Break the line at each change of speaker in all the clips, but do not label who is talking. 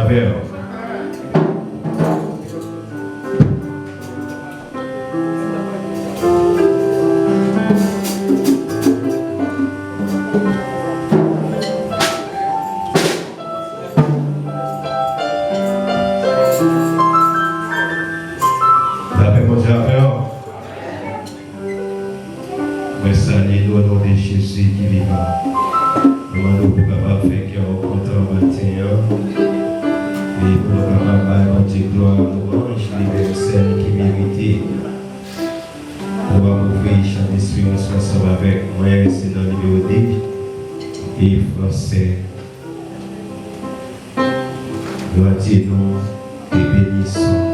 avec. Jésus qui vivant. Nous sommes capables de faire au contraire matin. Et pour capable de notre gloire, louange, universelle qui mérite. On va ouvrir chaque espérance ensemble avec moi. C'est dans le numéro 10 et français. Nous attirons et bénissons.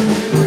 Thank you.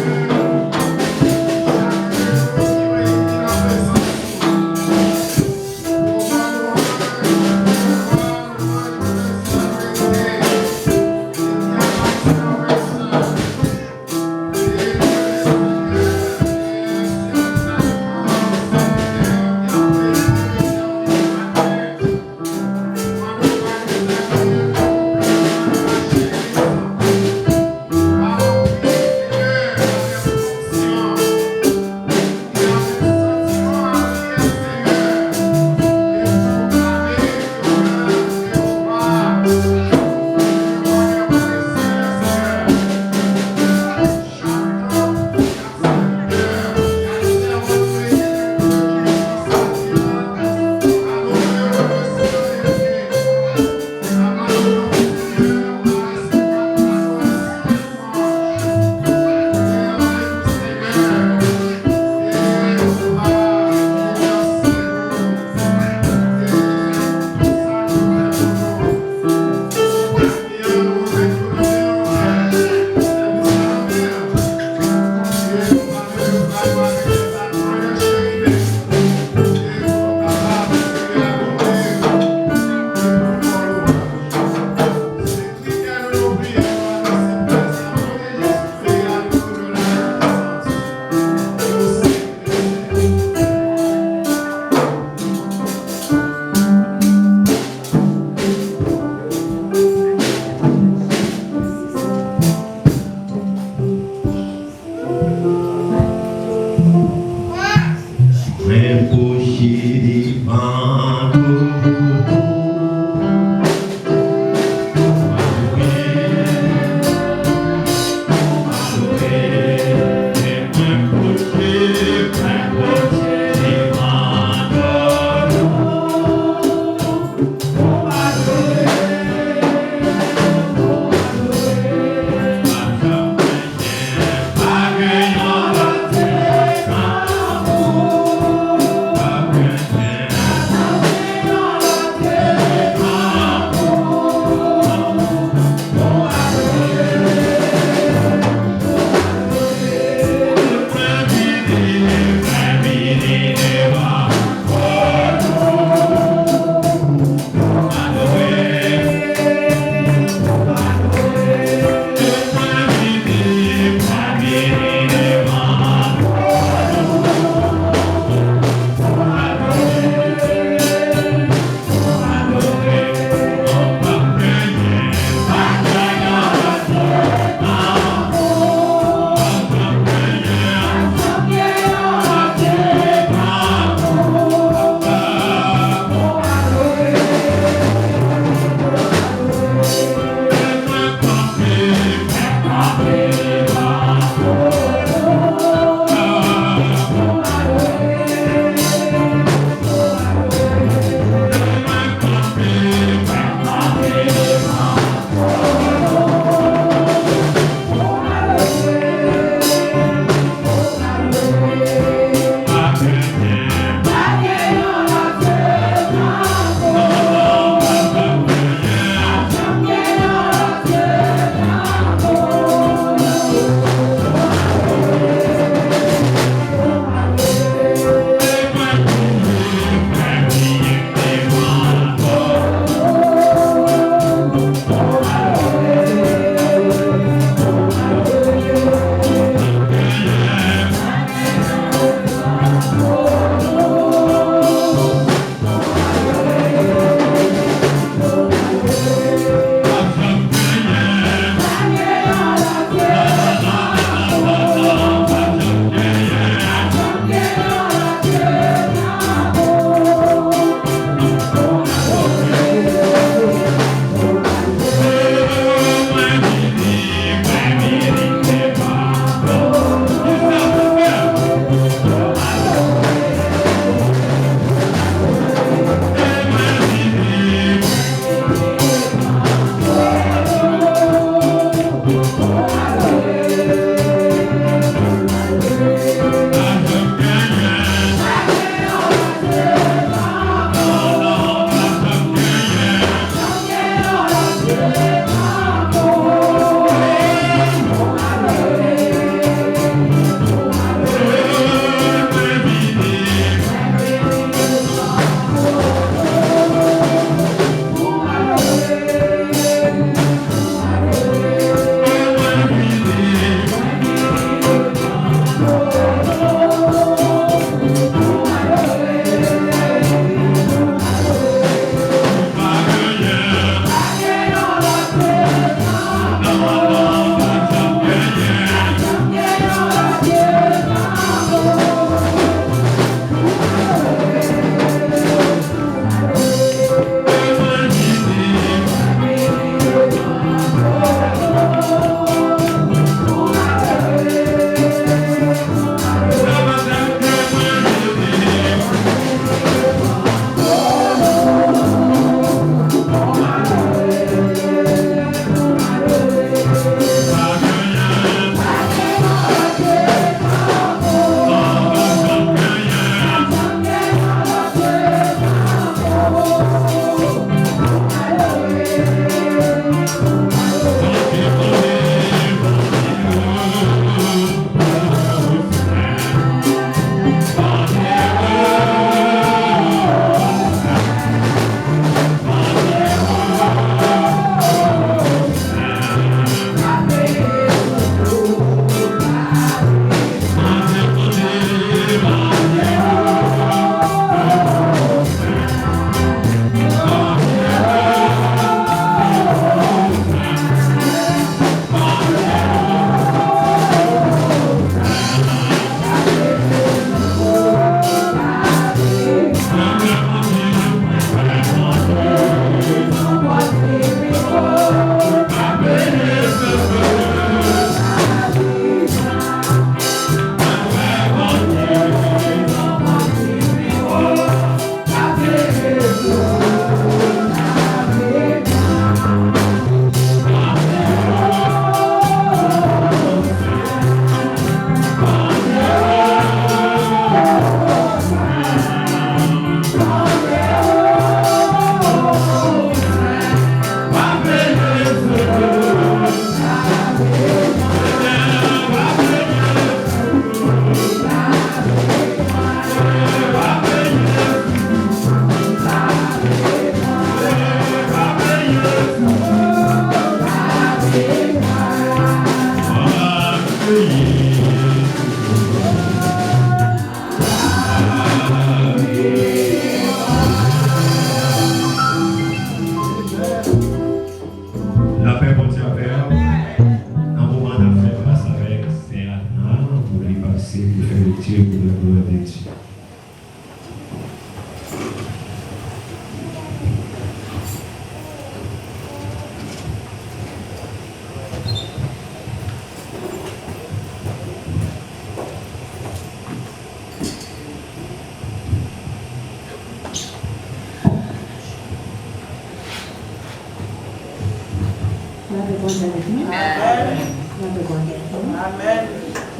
passer pour faire lecture pour la gloire de Dieu.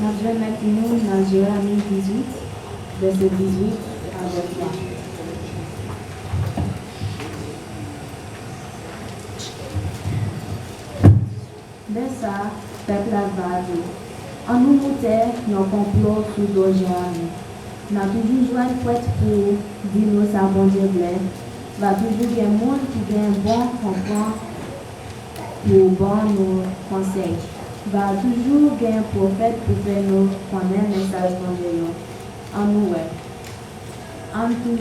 Nous allons maintenant dans Jérémie 18, verset 18 à 23. Ben ça, peuple va dire, en nous montait nos complots sous dos Jérémie. N'a toujours joué une fête pour dire nous sa bon Dieu blesse. Va toujours y avoir des gens qui ont un bon comprendre pour bon nos conseils. Va toujours y avoir un prophète pour faire nous connaître le message de Dieu. En nous, en tout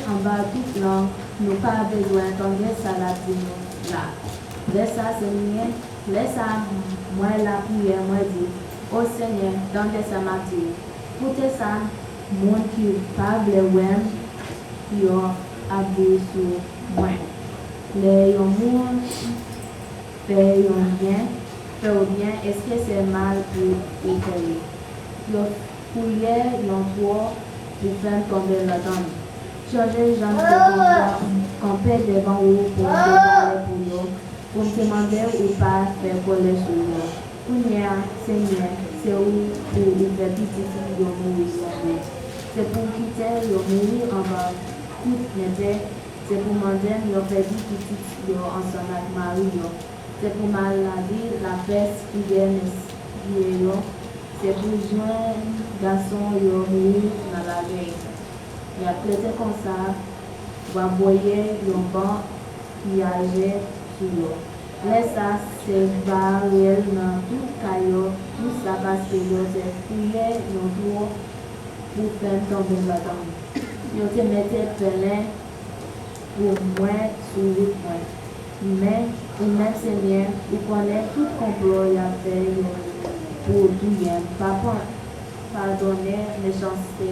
en bas toute langue, nous pas besoin d'entendre ça là. Laisse ça, Seigneur, laisse ça, moi la prière, moi dit, ô Seigneur, donne ça matin. Pour ça, monde qui parle ouais, qui ont abusé sur moi. Les gens fait bien, est-ce que c'est mal pour étaler? Le fouiller, l'emploi, pour faire tomber la dame. Changer les gens de camper devant vous pour déballer pour me demander ou pas faire coller sur vous. Pour Seigneur, c'est où pour vous faire petit de mourir. C'est pour quitter le mourir en bas. Tout n'était, c'est pour demander de faire petit ensemble avec Marie. C'est pour maladie, la peste, qui vient c'est pour joindre garçon mourir dans la veille. Il a plaisé comme ça, va voyer le banc qui agit sur l'eau. Laisse ça, c'est barrière dans tout caillou, tout ça parce que c'est fouillé dans l'eau pour faire tomber la dame. Il te mettait plein pour moi sur le point. Mais, même Seigneur, il connaît tout complot qu'il a fait pour tout bien. Pardonner méchanceté,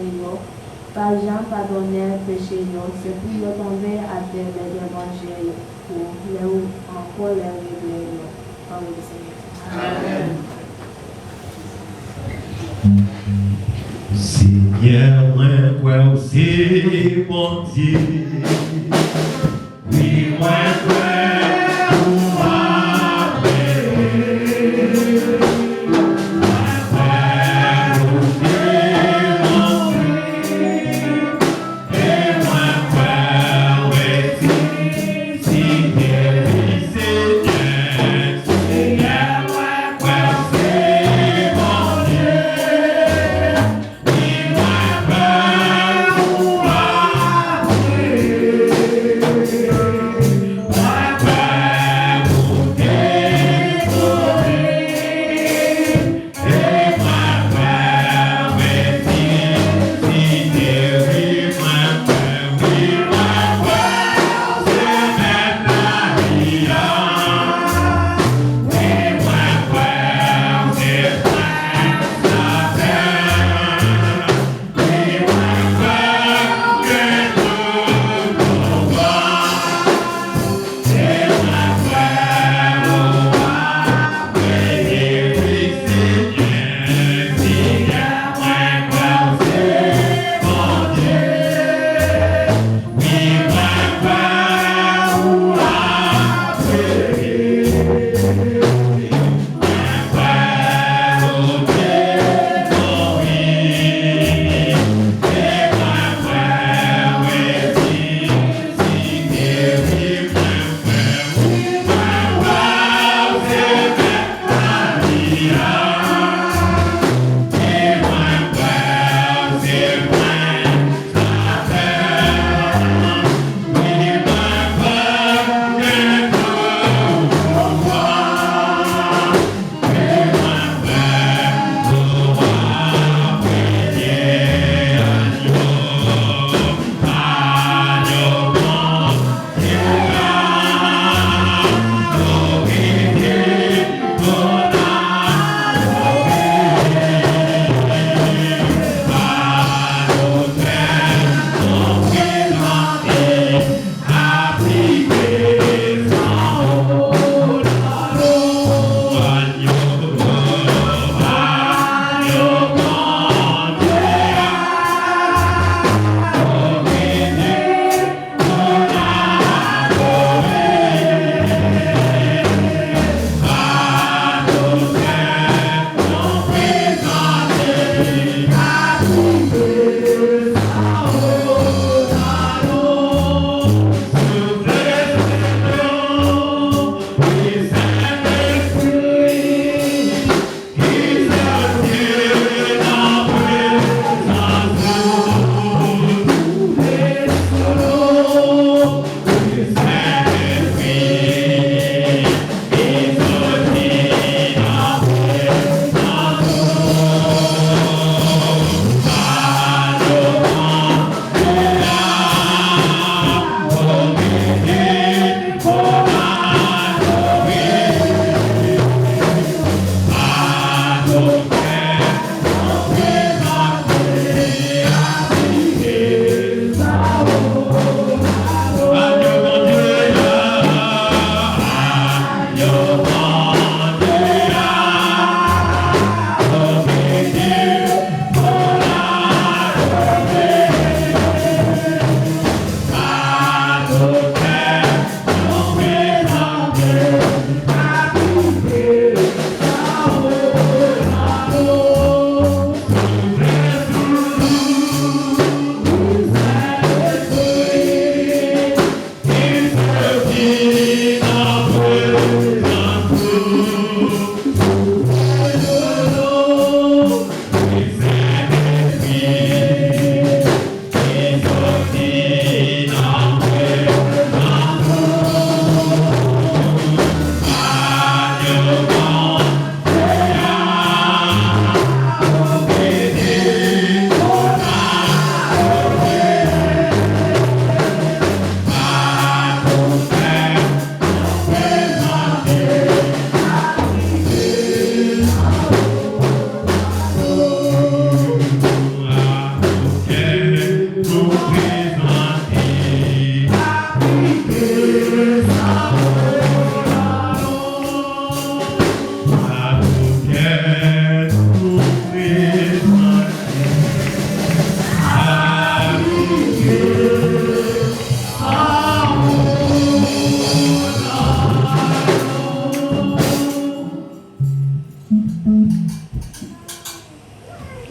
pas jamais pardonner péché, c'est pour le tomber à terre de l'évangile, pour les encore les régler. Par le Seigneur.
Amen. Seigneur, moi aussi, mon Dieu. Oui, moi,
Why?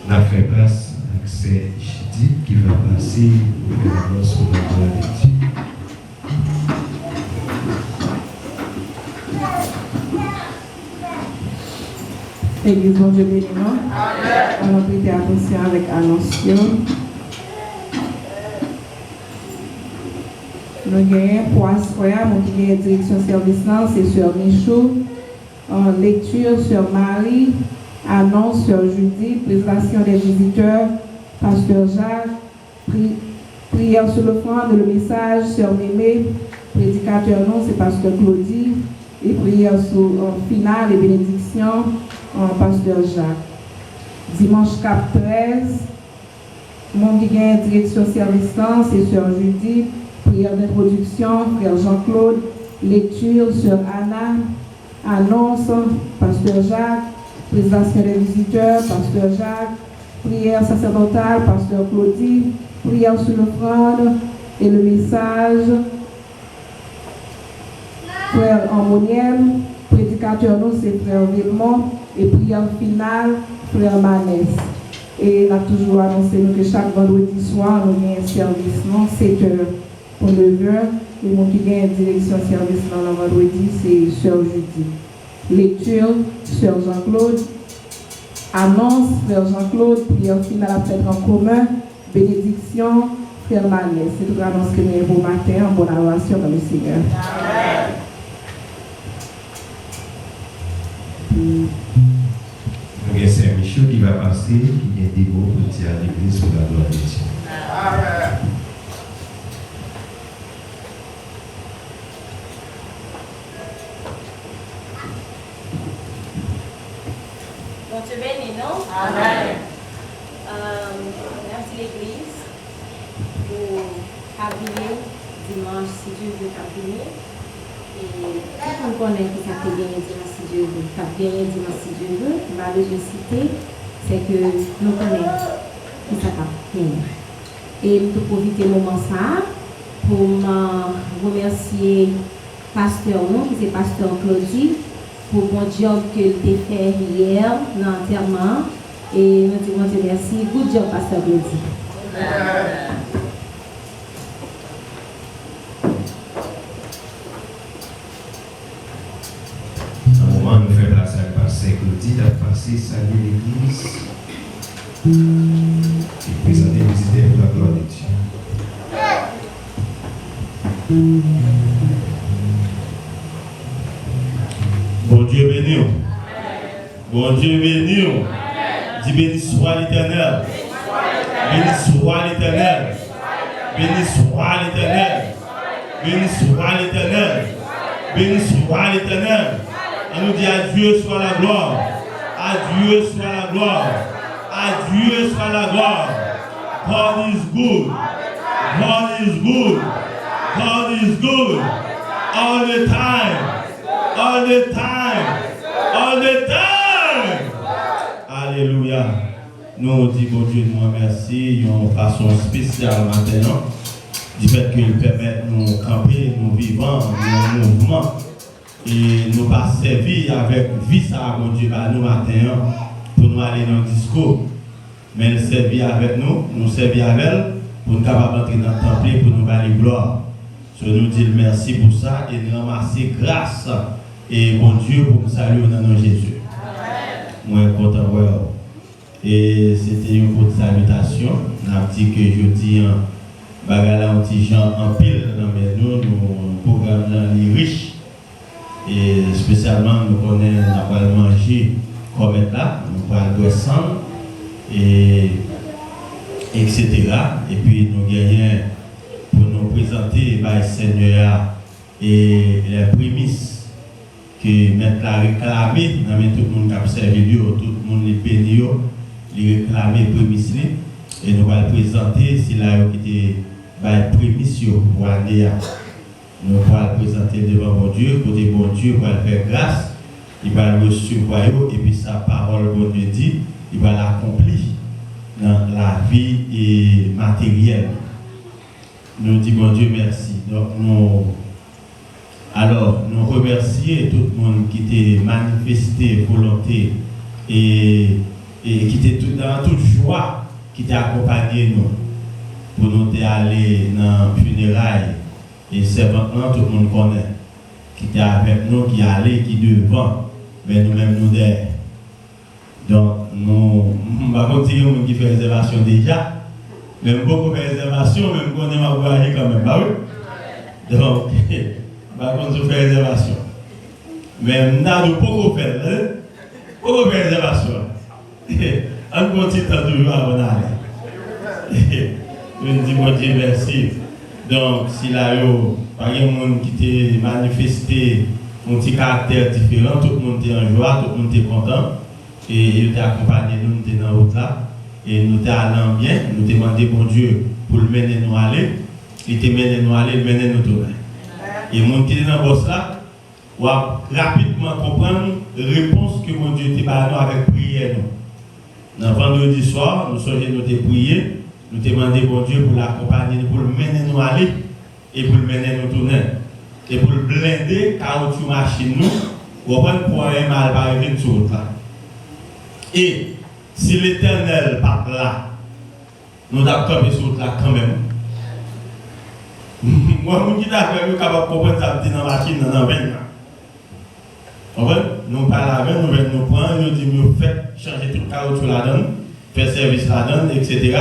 n'a fait place avec ces Chidi qui va passer pour faire l'annonce pour la gloire de Dieu.
Église, bon Dieu béni, non? On a prêté attention avec l'annonce. Nous avons pour Asfoya, mon qui est direction service, c'est sur Michaud. Lecture sur Marie, annonce sur Judy, présentation des visiteurs, pasteur Jacques, prière sur l'offrande, le message sur Mémé, prédicateur non, c'est pasteur Claudie, et prière sur finale et bénédiction, pasteur Jacques. Dimanche 4-13, mon qui gagne direction service, c'est sur Judy, prière d'introduction, frère Jean-Claude, lecture sur Anna, annonce, pasteur Jacques, présentation des visiteurs, pasteur Jacques, prière sacerdotale, pasteur Claudie, prière sur l'offrande et le message, frère Harmoniel, prédicateur nous c'est frère Villemont et prière finale, frère Manès. Et on a toujours annoncé que chaque vendredi soir, nous avons un service, non, 7h pour 9h. Et mon qui gagne direction service dans le vendredi, c'est Sœur Judy. Lecture, Sœur Jean-Claude. Annonce, Frère Jean-Claude. Prière finale à faire en commun. Bénédiction, Frère Manès. C'est toute l'annonce que nous avons matin. En bonne adoration dans le Seigneur. Amen.
C'est Michaud qui va passer, qui est des mots pour dire à l'église pour la gloire de Dieu. Amen.
Bon Dieu béni, non? Amen. Merci l'église pour habiller dimanche si Dieu veut habiller. Et tout le monde connaît que ça fait gagner dimanche si Dieu veut. Ça fait gagner dimanche si Dieu veut. Ma logistique, c'est que nous connaissons qui ça fait gagner. Et nous pouvons profiter du moment ça pour remercier pasteur non, qui c'est pasteur Claudie, pour le bon job qu'il a fait hier dans l'enterrement. Et nous disons merci. Good job, pasteur Claudie.
Nous faisons place à passer Claudie, à passer saluer l'église et présenter les visiteurs pour la gloire de Dieu.
Bon Dieu béni. Bon Dieu béni. Dis béni soit l'Éternel. Béni soit l'Éternel. Béni soit l'Éternel. Béni soit l'Éternel. Béni soit l'Éternel. On nous dit à Dieu soit la gloire. À Dieu soit la gloire. À Dieu soit la gloire. God is good. God is good. God is good. All the time. All the time. All the time. Alléluia. Nous disons, bon Dieu, nous remercions d'une façon spéciale maintenant du fait qu'il permet de nous camper, nous vivons, nous mouvement. Et nous pas servir avec vie ça, bon Dieu, nous matin pour nous aller dans le discours. Mais elle servir avec nous, nous servir avec elle pour nous capables d'entrer dans le temple pour nous aller gloire. Je nous dis merci pour ça et nous remercier grâce et bon Dieu pour nous saluer dans nom de Jésus. Moi content de voir. Et c'était une courte salutation. On a dit que je dis bagala un petit gens en pile mais nous programme là riche. Et spécialement, nous connaissons, nous allons manger comme là, nous allons descendre, et etc. Et puis nous gagnons pour nous présenter le Seigneur et les prémices que maintenant réclamé, tout le monde qui a observé, tout le monde les béni, les réclamer les prémices. Et nous allons présenter si là qui était les prémices pour aller. Nous allons présenter devant mon Dieu, côté bon Dieu, pour faire grâce, il va le recevoir et puis sa parole, bon Dieu dit, il va l'accomplir dans la vie matérielle. Nous disons, bon Dieu, merci. Donc, nous remercions tout le monde qui a manifesté volonté et qui était dans toute joie. joie qui t'a accompagné nous pour nous aller dans le funérailles. Et c'est maintenant tout le monde connaît qui était avec nous, qui allait, qui devant, mais nous-mêmes nous derrière. Donc, nous, on va continuer qui fait réservation déjà. Même beaucoup de réservation, même qu'on est ma voyage quand même, bah oui. Donc, on va continuer faire réservation. Mais nous n'avons pas beaucoup faire, beaucoup de réservation. On continue toujours avant d'aller. Je dis bon Dieu merci. Donc, si là, par exemple, qui t'a manifesté un petit caractère différent, tout le monde était en joie, tout le monde était content. Et il t'a accompagné, nous étions dans la route là. Et nous étions allés bien, nous demandé bon Dieu pour le mener nous aller. Il t'a mené nous aller, il mené nous tourner. Et mon qui est dans le boss là, on va rapidement comprendre la réponse que mon Dieu t'a donné avec prière. Dans le vendredi soir, nous sommes nous prier. Nous demandons bon Dieu pour l'accompagner, pour le mener nous aller et pour le mener nous tourner. Et pour le blinder, car tu machines nous, pour un mal par arriver sur route là. Et si l'Éternel part là, nous avons tombé sur route là quand même. Moi, je suis capable de comprendre ça dans la machine, dans la veine. Nous parlons avec nous, nous prenons, nous disons, nous faisons changer tout le caoutchouc là-dedans, faire service là-dedans, etc.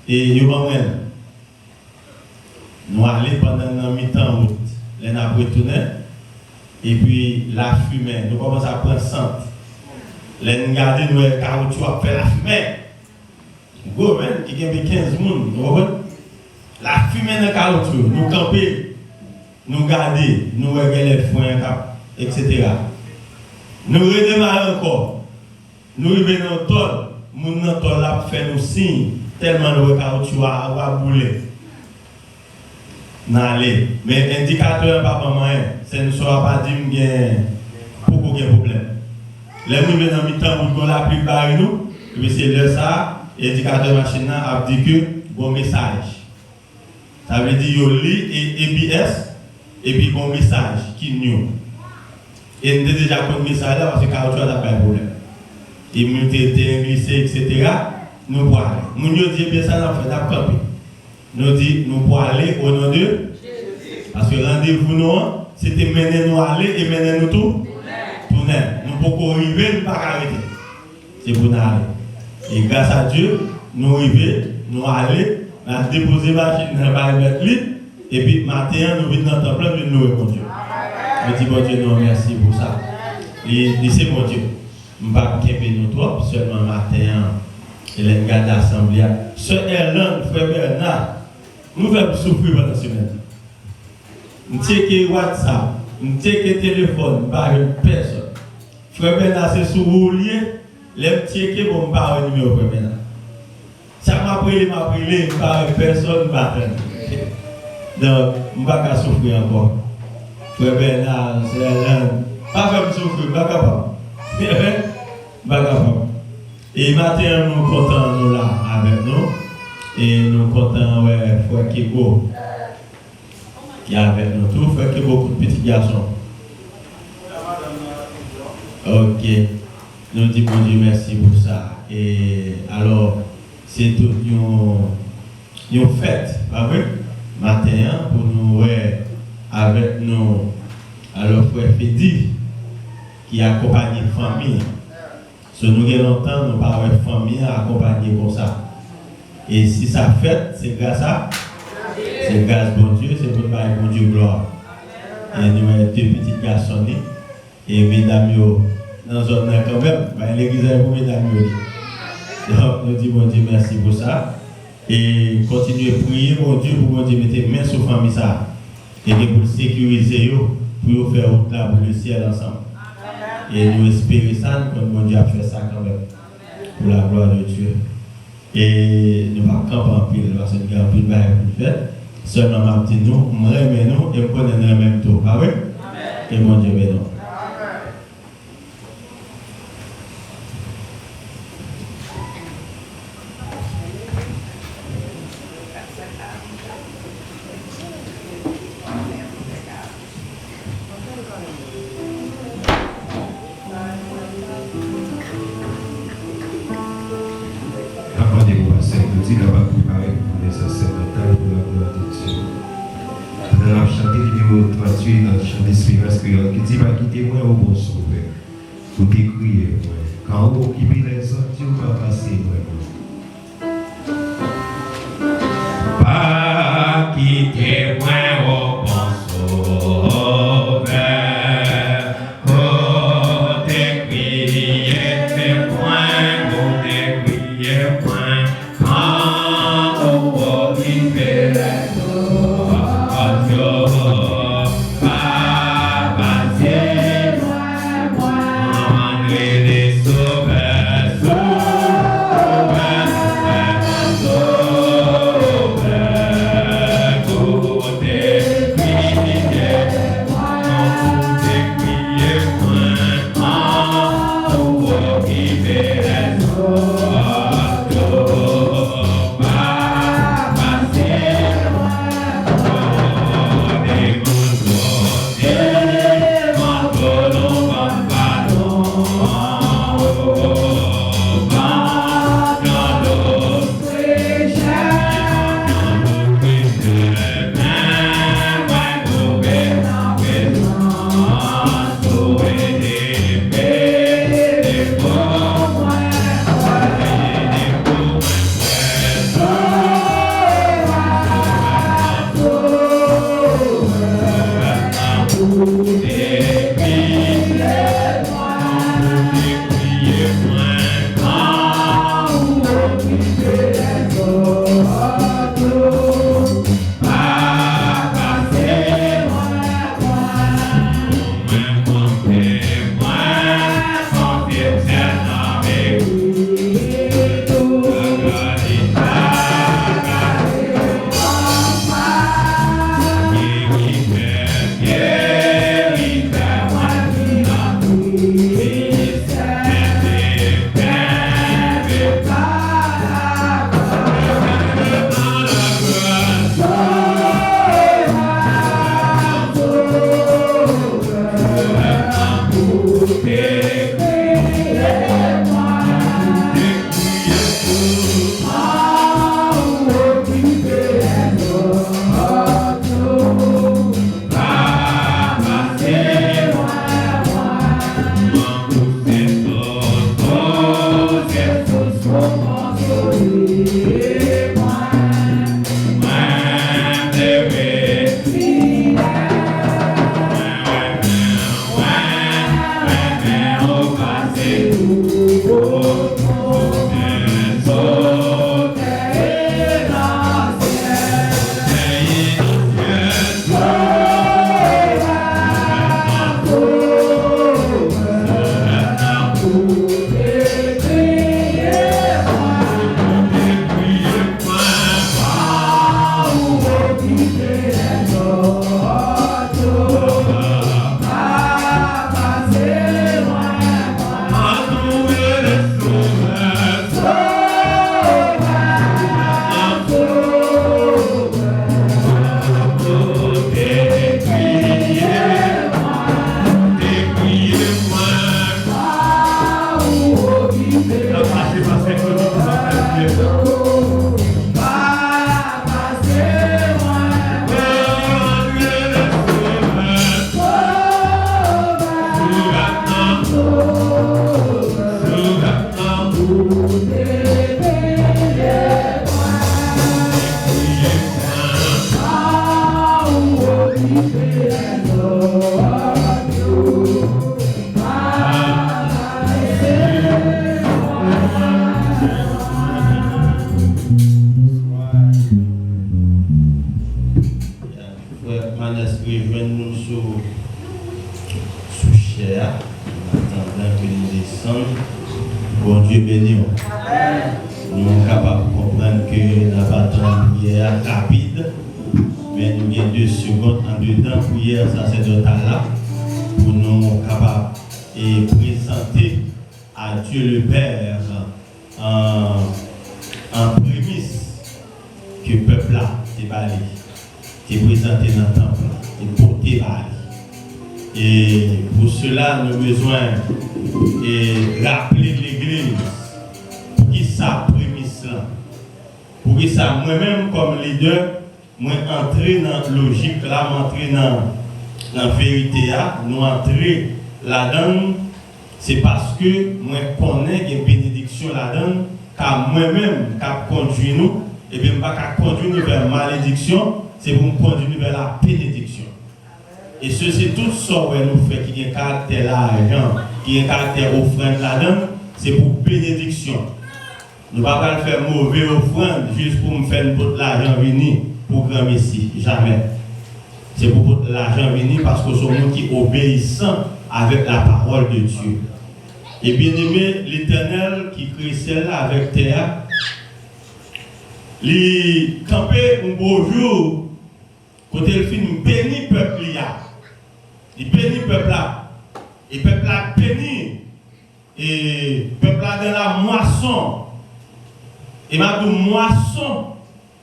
Et nous allons nous aller pendant un mi-temps route, nous avons retourné, et puis la fumée, nous commençons à prendre centre. Nous regardons nous caoutchouc à faire la fumée. Go, qui a 15 personnes, la fumée dans le caoutchouc, nous camper, nous garder, nous regarder les foins, etc. Nous redémarrons encore. Nous revenons dans le tol, nous dans le tol là fait nous signes. Tellement le caoutchouc a boulé. Mais indicateur pas maman, c'est ne sera pas dit bien pour aucun problème. Les nous venons dans mi-temps pour la pluie par nous, et c'est là ça, indicateur machine a dit que bon message. Ça veut dire yo lit et EBS et puis bon message qui nous. Et nous déjà comme message là parce que caoutchouc n'a pas de problème. Immunité glissée, etc. Nous pouvons aller. Nous disons bien ça, nous faisons camper. Nous disons, nous pouvons aller au nom de Jésus. Parce que rendez-vous, nous, c'était mener nous aller et mener nous tout. Tourner. Nous pouvons arriver, nous ne pouvons pas arrêter. C'est pour nous aller. Et grâce à Dieu, nous arrivons, nous aller, nous avons déposé la machine dans la mettre lit, et puis matin, nous venons dans le temple, nous nous répondons. Je dis, bon Dieu, nous merci pour ça. Et c'est bon Dieu. Je ne vais pas nous trop, seulement matin. Et les gars d'assemblée, ce Erland, frère Bernard, nous allons souffrir pendant la semaine. Nous checkons WhatsApp, nous checkons téléphone, par une personne. Frère Bernard, c'est sur le lieu, les checkons pour me parler au numéro frère Bernard. Ça m'a pris, par une personne, donc, je ne vais pas souffrir encore. Frère Bernard, c'est Erland. Pas faire me souffrir, je ne vais pas capable. Je ne vais pas capable. Et maintenant, nous sommes contents nous là avec nous. Et nous sommes contents, frère Kebo, qui est avec nous tous. Frère Kebo, beaucoup de petits garçons. Ok. Nous disons bon Dieu merci pour ça. Et alors, c'est tout une fête, pas vrai? Matin, pour nous, avec nous, alors frère Fedi, qui accompagne la famille. Si nous avons longtemps, nous parlons de famille accompagnée comme ça. Et si ça fait, c'est grâce à c'est grâce à bon Dieu, c'est pour bon Dieu gloire. Et nous avons deux petits garçons. Et mesdames, dans la zone quand même, l'église est pour mesdames. Donc nous disons bon Dieu merci pour ça. Et continuez à prier mon Dieu pour bon Dieu mettre main sur la famille ça. Et pour sécuriser, pour faire route là pour le ciel ensemble. Et nous espérons ça, comme mon Dieu a fait ça quand même, pour la gloire de Dieu. Et nous ne pouvons pas camper en pile, parce que nous avons pile de pour faire. Seulement, nous, nous remettons et nous prenons le même tour. Ah oui? Et mon Dieu bénisse.
avant de passer, nous disons qu'on va préparer pour les sacerdotales pour la gloire de Dieu. Dans la chanté numéro 38, dans le chant d'espérance créole, qui dit va quitter moi au bon sauveur, pour décrire moi. Quand vous occupez les autres, Dieu va passer moi.
Pas quitter moi au bon sauveur, oh décrier tes points, oh décrier point, quand vous occupez les
Bon Dieu béni. Nous sommes capables de comprendre que nous n'avons pas de prière rapide, mais nous avons 2 secondes en dedans prière sacerdotale pour nous capables de présenter à Dieu le Père en prémisse que le peuple là est balé, est présenté dans le temple, est porté balé. Et pour cela, nous avons besoin de rappeler l'Église pour qui sa prémisse là. Pour ça, moi-même, comme leader, moi entrer dans la logique là, m'entrer dans la vérité là, nous entrer là-dedans, c'est parce que moi connais une bénédiction là-dedans, car moi-même, car conduit nous, et bien pas qu'à conduire nous vers malédiction, c'est pour nous conduire vers la bénédiction. Et ceci, tout ça que nous fait qui a un caractère l'argent, qui a un caractère offrande là-dedans, c'est pour bénédiction. Nous ne pouvons pas faire mauvais offrande juste pour me faire l'argent venir pour grand Messie. Jamais. C'est pour l'argent venir parce que c'est nous qui obéissons avec la parole de Dieu. Et bien aimé, l'Éternel qui crée celle-là avec terre, il campait un beau jour, côté le film, béni peuple là. Il bénit peuple là. Et peuple là béni. Et peuple là dans la moisson. Et ma moisson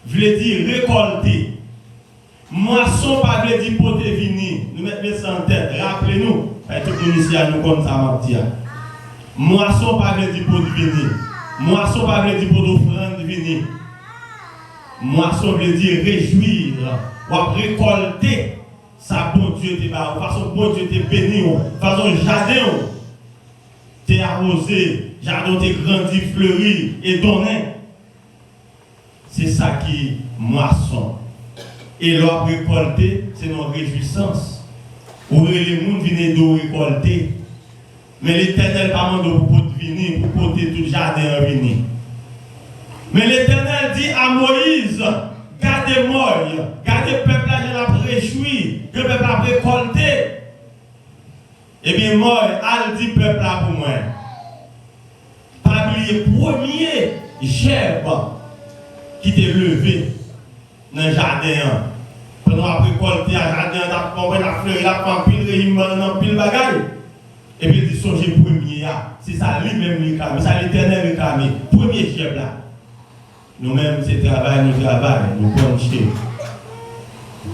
veut dire récolter. Moisson pas veut dire porter venir. Nous mettons ça en tête. Rappelez-nous. Tout le monde ici à nous comme ça m'a dit. Moisson pas veut dire porter venir. Moisson pas veut dire porter offrande venir. Moisson veut dire réjouir. Ou récolter. Ça bon Dieu te bat. Façon bon Dieu te béni. Façon jardin. T'es arrosé. Jardin t'es grandi, fleuri et donné. C'est ça qui moisson. Et leur récolter, c'est notre réjouissance. Où les gens viennent de récolter. Mais l'Éternel pas demande pour venir, pour porter tout le jardin à venir. Mais l'Éternel dit à Moïse, gardez-moi, gardez le peuple là, je l'ai réjoui, le peuple a récolté. Eh bien, moi, elle dit peuple là pour moi. Pas oublier premier gerbe qui t'est levé dans le jardin. Pendant la récolter, le jardin, la fleur, la pampille, le pile bagaille. Et puis il dit, songez premier, c'est ça lui-même le camé, c'est l'Éternel le camé. Premier chef là. Nous-mêmes, c'est travail, nous puncher.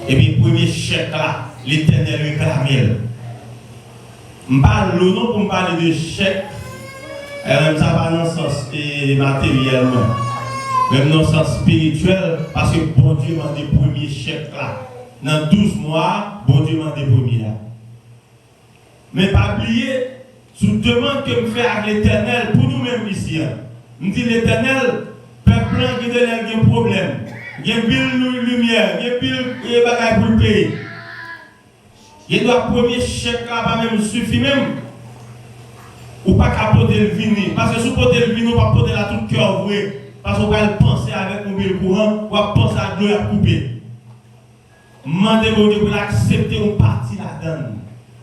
Et puis premier chef là, l'Éternel le camé. Je parle le nom pour me parler de chèque. Même ça va dans le sens matériellement. Même dans le sens spirituel, parce que bon Dieu m'a dit premier chèque là. Dans 12 mois, bon Dieu m'a dit premier là. Mais pas oublier, sous demande que je fais avec l'Éternel, pour nous-mêmes ici. Je dis l'Éternel, peuple qui a un problème. Il y a une lumière, il y a une bagaille pour le pays. Il doit premier chèque là, pas même suffit même. Ou pas capoter le vini. Parce que si vous portez le vini, on va porter la tout cœur vrai. Parce qu'on va penser avec un courant, on va penser à l'eau à couper. Demandez-vous de accepter une partie là-dedans.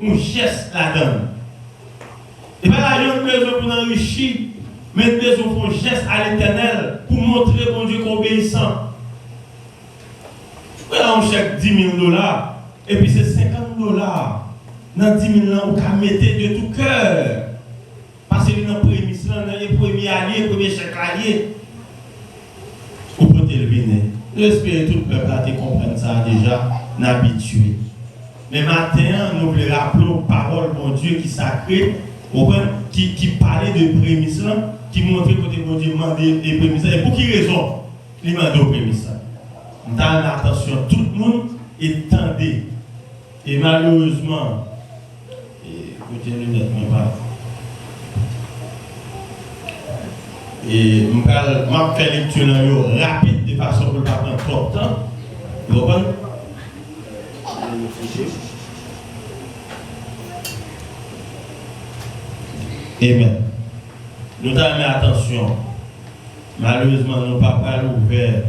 Un geste là-dedans. Et bien là, il y a une besoin pour enrichir, mais besoin pour un geste à l'Éternel pour montrer bon Dieu qu'obéissant. Voilà un chèque $10,000, et puis c'est $50. Dans 10 000 ans, vous pouvez mettre de tout cœur. Parce que dans le premier allié, le premier chèque allié, vous pouvez le venir. J'espère que tout le peuple a compris ça déjà, n'habitué. Mais maintenant, nous voulons rappeler aux paroles de Dieu qui sacrées, qui parlait de prémices, qui montrait que bon Dieu demandait des prémices. Et pour quelle raison il demande des prémices? Dans l'attention, tout le monde est tendé. Et malheureusement, écoutez nettement pas. Et je vais faire lecture rapide de façon pour ne pas prendre trop de temps. Vous comprenez? Amen. Nous avons mis attention. Malheureusement, nous n'avons pas ouvert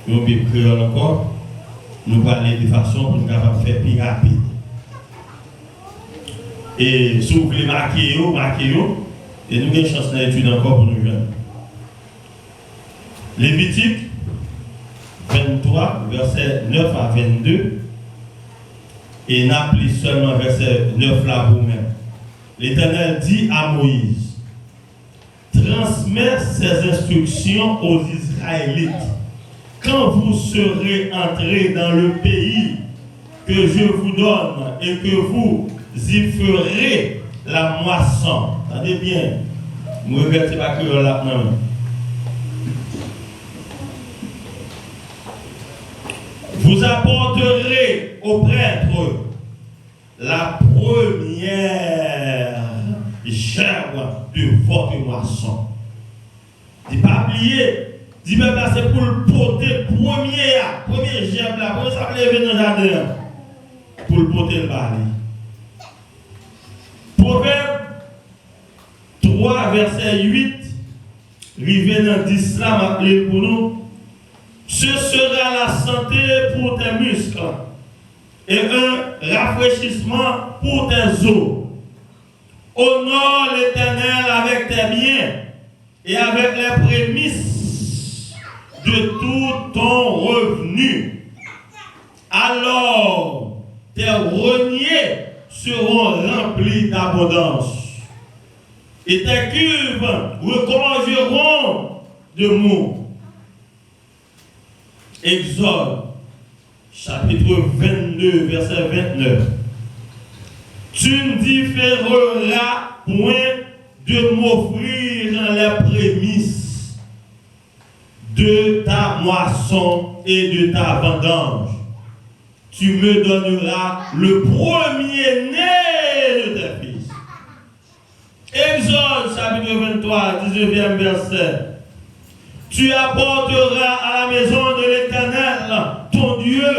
nos Bibles créoles encore. Nous parlons de façon pour nous faire plus rapide. Et si vous voulez marquer, et nous avons une chance d'étudier encore pour nous jeunes. Lévitique 23, versets 9 à 22. Et n'applique seulement verset 9 là vous-même. L'Éternel dit à Moïse, transmets ces instructions aux Israélites. Quand vous serez entrés dans le pays que je vous donne et que vous y ferez la moisson. Attendez bien. Je ne regrette pas que là. vous apporterez au prêtre la première gerbe de votre moisson. Il ne pas oublier. Dis même là, c'est pour le porter premier gerbe là, pour ça lever dans le jardin. Pour le porter le bali. Proverbe 3, verset 8, rivé dans 10 là, m'appelez pour nous. Ce sera la santé pour tes muscles et un rafraîchissement pour tes os. Honore l'Éternel avec tes biens et avec les prémices de tout ton revenu. Alors, tes greniers seront remplis d'abondance et tes cuves regorgeront de mou. Exode, chapitre 22, verset 29. Tu ne différeras point de m'offrir les prémices de ta moisson et de ta vendange. Tu me donneras le premier-né de tes fils. Exode, chapitre 23, 19e verset. Tu apporteras à la maison de l'Éternel, ton Dieu,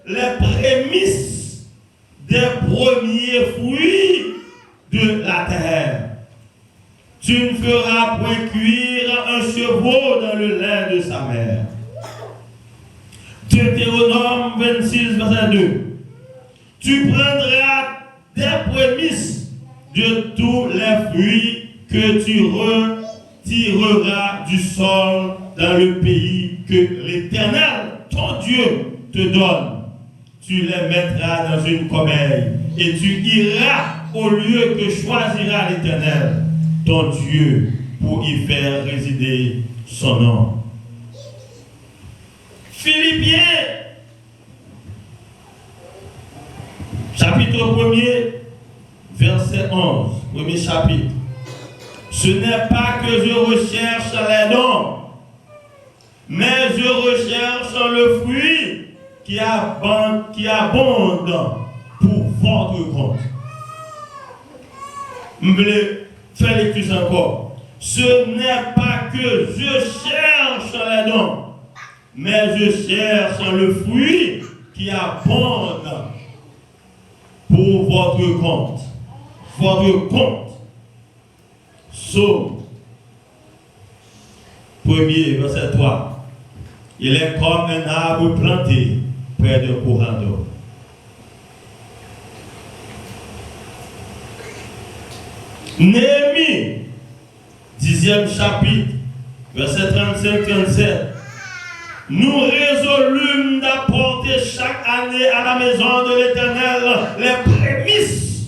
les prémices des premiers fruits de la terre. Tu ne feras point cuire un chevreau dans le lait de sa mère. Deutéronome 26, verset 2. Tu prendras des prémices de tous les fruits que tu retireras du sol dans le pays que l'Éternel, ton Dieu, te donne. Tu les mettras dans une corbeille et tu iras au lieu que choisira l'Éternel, ton Dieu, pour y faire résider son nom. Philippiens, chapitre 1er, verset 11, premier chapitre. Ce n'est pas que je recherche les dons, mais je recherche le fruit qui abonde pour votre compte. Je vais faire l'écriture encore. Ce n'est pas que je cherche les dons, mais je cherche le fruit qui abonde pour votre compte. Votre compte. Psaume 1er, verset 3. Il est comme un arbre planté près d'un courant d'eau. Néhémie, 10e chapitre, verset 35-37. Nous résolûmes d'apporter chaque année à la maison de l'Éternel les prémices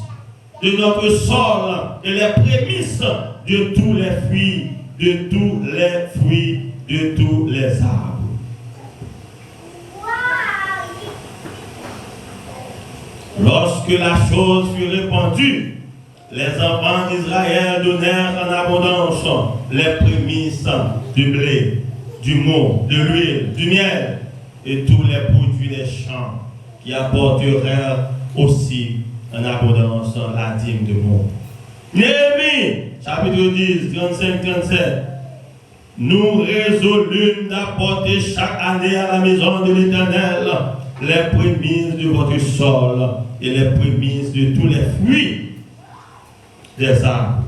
de notre sol et les prémices de tous les fruits, de tous les arbres. Lorsque la chose fut répandue, les enfants d'Israël donnèrent en abondance les prémices du blé, du mou, de l'huile, du miel et tous les produits des champs qui apportèrent aussi en abondance la dîme de mou. Néhémie, chapitre 10, 35-37. Nous résolûmes d'apporter chaque année à la maison de l'Éternel les prémices de votre sol et les prémices de tous les fruits des arbres.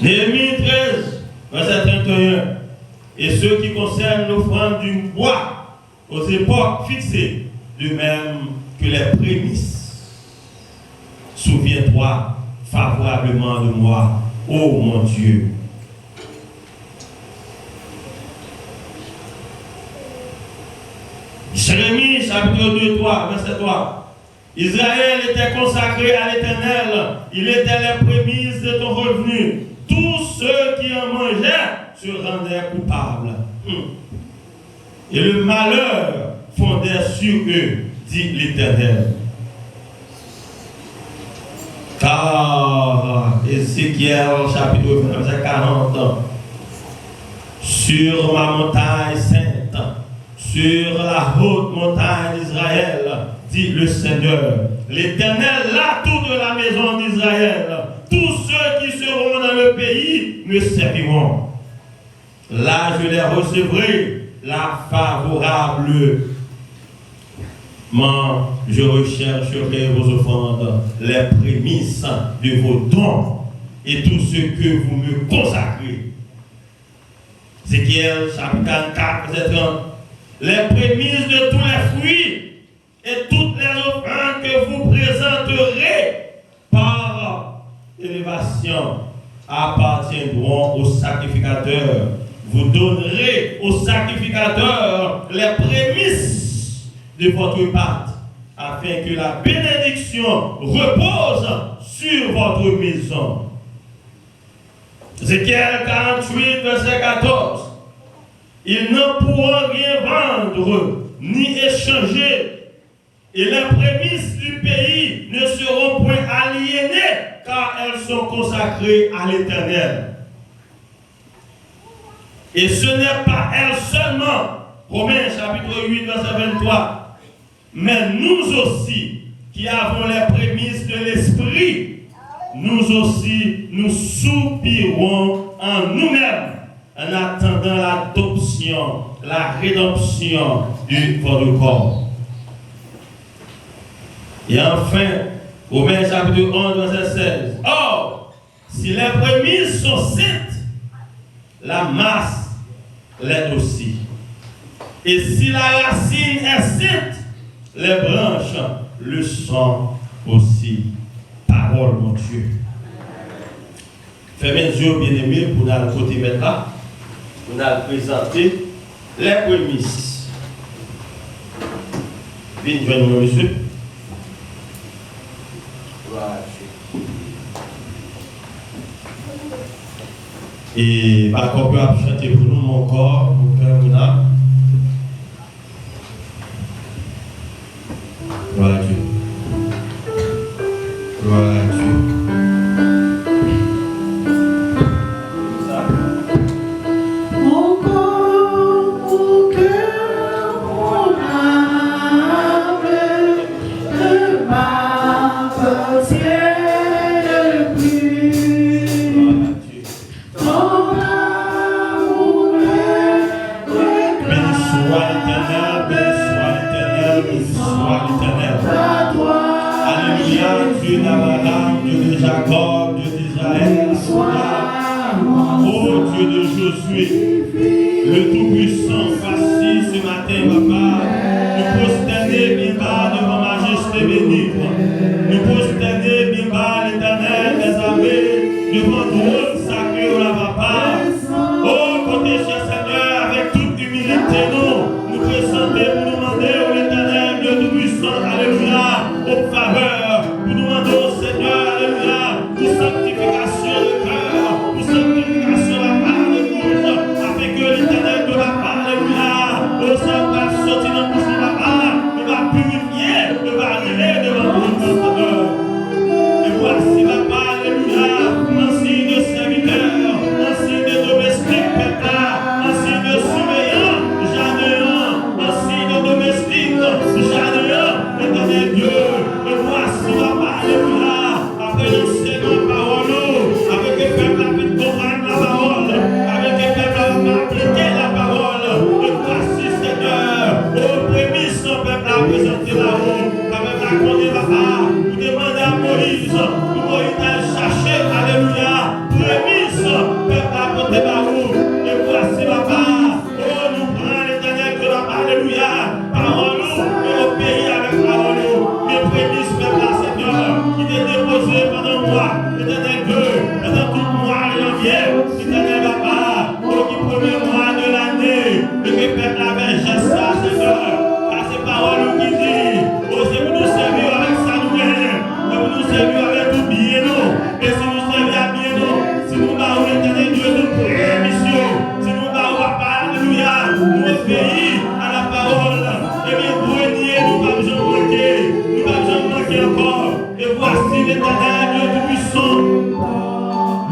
Néhémie 13, verset 31. Et ce qui concerne l'offrande du bois aux époques fixées, de même que les prémices. Souviens-toi favorablement de moi, ô mon Dieu. Jérémie, chapitre 2, 3, verset 3. Israël était consacré à l'Éternel. Il était les prémices de ton revenu. Tous ceux qui en mangeaient se rendaient coupables. Et le malheur fondait sur eux, dit l'Éternel. Car Ézéchiel, chapitre 20, verset 40. sur ma montagne sainte, sur la haute montagne d'Israël, dit le Seigneur. L'Éternel, l'atout de la maison d'Israël, tous ceux qui seront dans le pays me serviront. Là, je les recevrai, là, favorablement. Je rechercherai vos offrandes, les prémices de vos dons et tout ce que vous me consacrez. Ézéchiel, chapitre 4, verset 30. Les prémices de tous les fruits et toutes les offrandes que vous présenterez par élévation appartiendront aux sacrificateurs. Vous donnerez aux sacrificateurs les prémices de votre pâte, afin que la bénédiction repose sur votre maison. Ézéchiel 48, verset 14. Ils ne pourront rien vendre ni échanger, et les prémices du pays ne seront point aliénées, car elles sont consacrées à l'Éternel. Et ce n'est pas elles seulement, Romains chapitre 8, verset 23, mais nous aussi, qui avons les prémices de l'Esprit, nous aussi, nous soupirons en nous-mêmes, en attendant l'adoption, la rédemption de votre corps. Et enfin, Romains chapitre 11, verset 16. Or, si les prémices sont saintes, la masse l'est aussi. Et si la racine est sainte, les branches le sont aussi. Parole, mon Dieu. Fermez les yeux, bien-aimés, pour nous côté maintenant. Pour nous présenter les prémices. Viens, joignez-moi, monsieur. Voilà. Et par contre, on peut chanter pour nous, mon corps, mon cœur, mon âme. Gloire à Dieu. Gloire à Dieu.
Mon corps, mon cœur, mon âme, ne m'appartient plus. Ton amour est
Béni soit l'Éternel, béni soit l'Éternel. Alléluia, Dieu d'Abraham, Dieu de Jacob, Dieu d'Israël. Oh Dieu de Josué, le Tout-Puissant, voici ce matin, papa, nous prosterner bien bas devant majesté bénie. Nous prosterner bien bas l'Éternel des armées, devant trône sacré au la papa. Oh, côté cher Seigneur, avec toute humilité, nous présenter pour nous demander au l'Éternel, Dieu Tout-Puissant, alléluia, aux faveurs, pour nous demander au Seigneur, alléluia, pour sanctification de cœur, pour sanctification de la part de bouche, afin que l'Éternel de la part, alléluia, au Seigneur, sortir dans bouche de la part, nous va purifier, nous va arriver devant notre Seigneur. Et voici la part, alléluia, un signe de serviteur, un signe de domestique, un signe de surveillant, jardin, un signe de domestique, jardin, l'Éternel Dieu. Et voici la part, alléluia, après l'enseignement de la parole, avec le peuple a pu comprendre la parole, avec le peuple a pu appliquer la parole. Et voici, Seigneur, aux prémices, le peuple a présenté la route, avec la condamnation, vous demandez à Moïse, pour Moïse d'aller chercher, alléluia, prémices, peuple a porté la route. Et voici la part, oh, nous prenons l'Éternel que la part, alléluia, parole, et au pays avec parole, mes prémices, peuple à Seigneur, qui t'est déposé pendant moi, l'Éternel Dieu, pendant tout mois et janvier, l'Éternel papa, oh, qui premier mois de l'année, et que peuple avait geste à Seigneur, à ces paroles qui disent, oh, c'est pour nous servir avec ça nous-mêmes, c'est pour nous servir avec tout bien nous, et si nous servir à bien nous, si nous parlons l'Éternel Dieu de prémission, si nous parlons à part, alléluia, nous obéissons à la parole, et bien pour nier, nous ne pouvons pas manquer, nous ne pouvons pas manquer encore, et voici l'Éternel Dieu tout-puissant,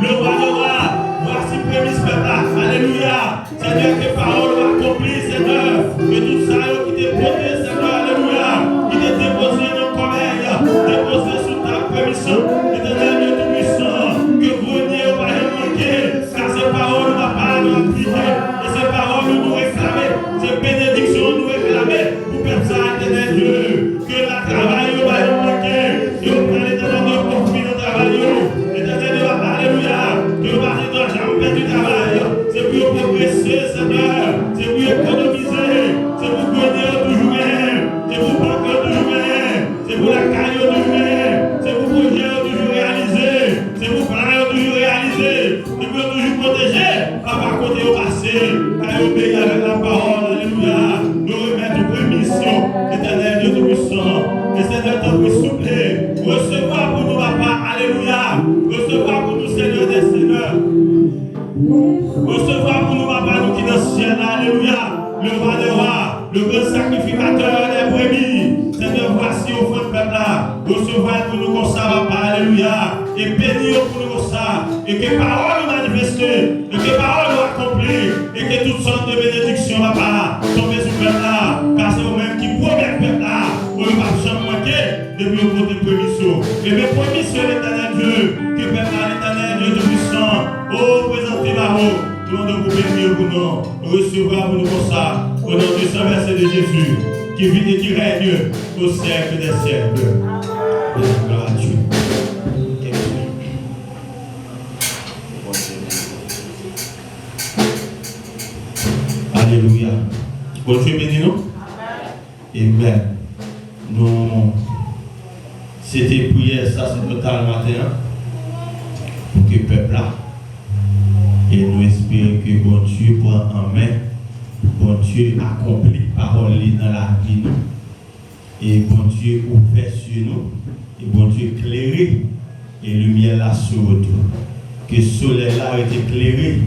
le roi de roi, voici papa, côté au passé, à obéir avec la parole, alléluia. Nous remettre permission, éternel Dieu Tout-Puissant. Et Seigneur, t'en prie, s'il vous plaît, recevoir pour nous, papa, alléluia. Recevoir pour nous, Seigneur des Seigneurs. Recevoir pour nous, papa, nous qui dans le ciel, alléluia. Le roi des rois, le grand sacrificateur des brebis. Seigneur, voici au fond de peuple là. Recevoir pour nous comme ça, papa, alléluia. Et bénir pour nous comme ça. Et que parole nous manifester. Et que parole nous accomplir. Et que toutes sortes de bénédictions, papa, tombent sur le peuple là. Car c'est vous-même qui promet le peuple là. Pour ne pas jamais manquer depuis le côté permission. Et mes permissions, l'éternel Dieu. Que peuple là, l'éternel Dieu Tout-Puissant. Oh, présentez ma haut. Tout le monde vous bénir pour nous. Recevoir pour nous comme ça. Au nom du Saint verset de Jésus. Qui vit et qui règne au siècle des siècles. Gloire à Dieu. Alléluia. Bon Dieu bénis nous. Amen. Nous, c'était prière, ça c'est total matin. Pour que le peuple là. Et nous espérons que bon Dieu prend en main. Bon Dieu accomplit parole dans la vie nous. Et bon Dieu ouvert sur nous. Et bon Dieu éclairé. Et lumière là sur nous. Que le soleil là est éclairé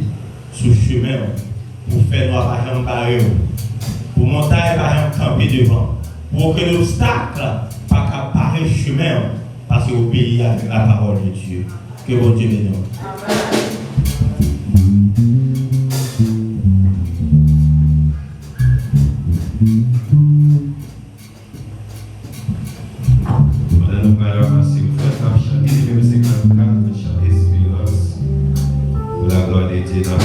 sur le chemin. Pour faire nos parents barrer. Pour monter par exemple camper devant. Pour que l'obstacle pas qu'à le chemin. Parce que vous obéissez avec la parole de Dieu. Que bon Dieu bénisse.
Nous allons passer au fait, chanter le numéro 54, chant Espérance, pour la gloire de Dieu dans le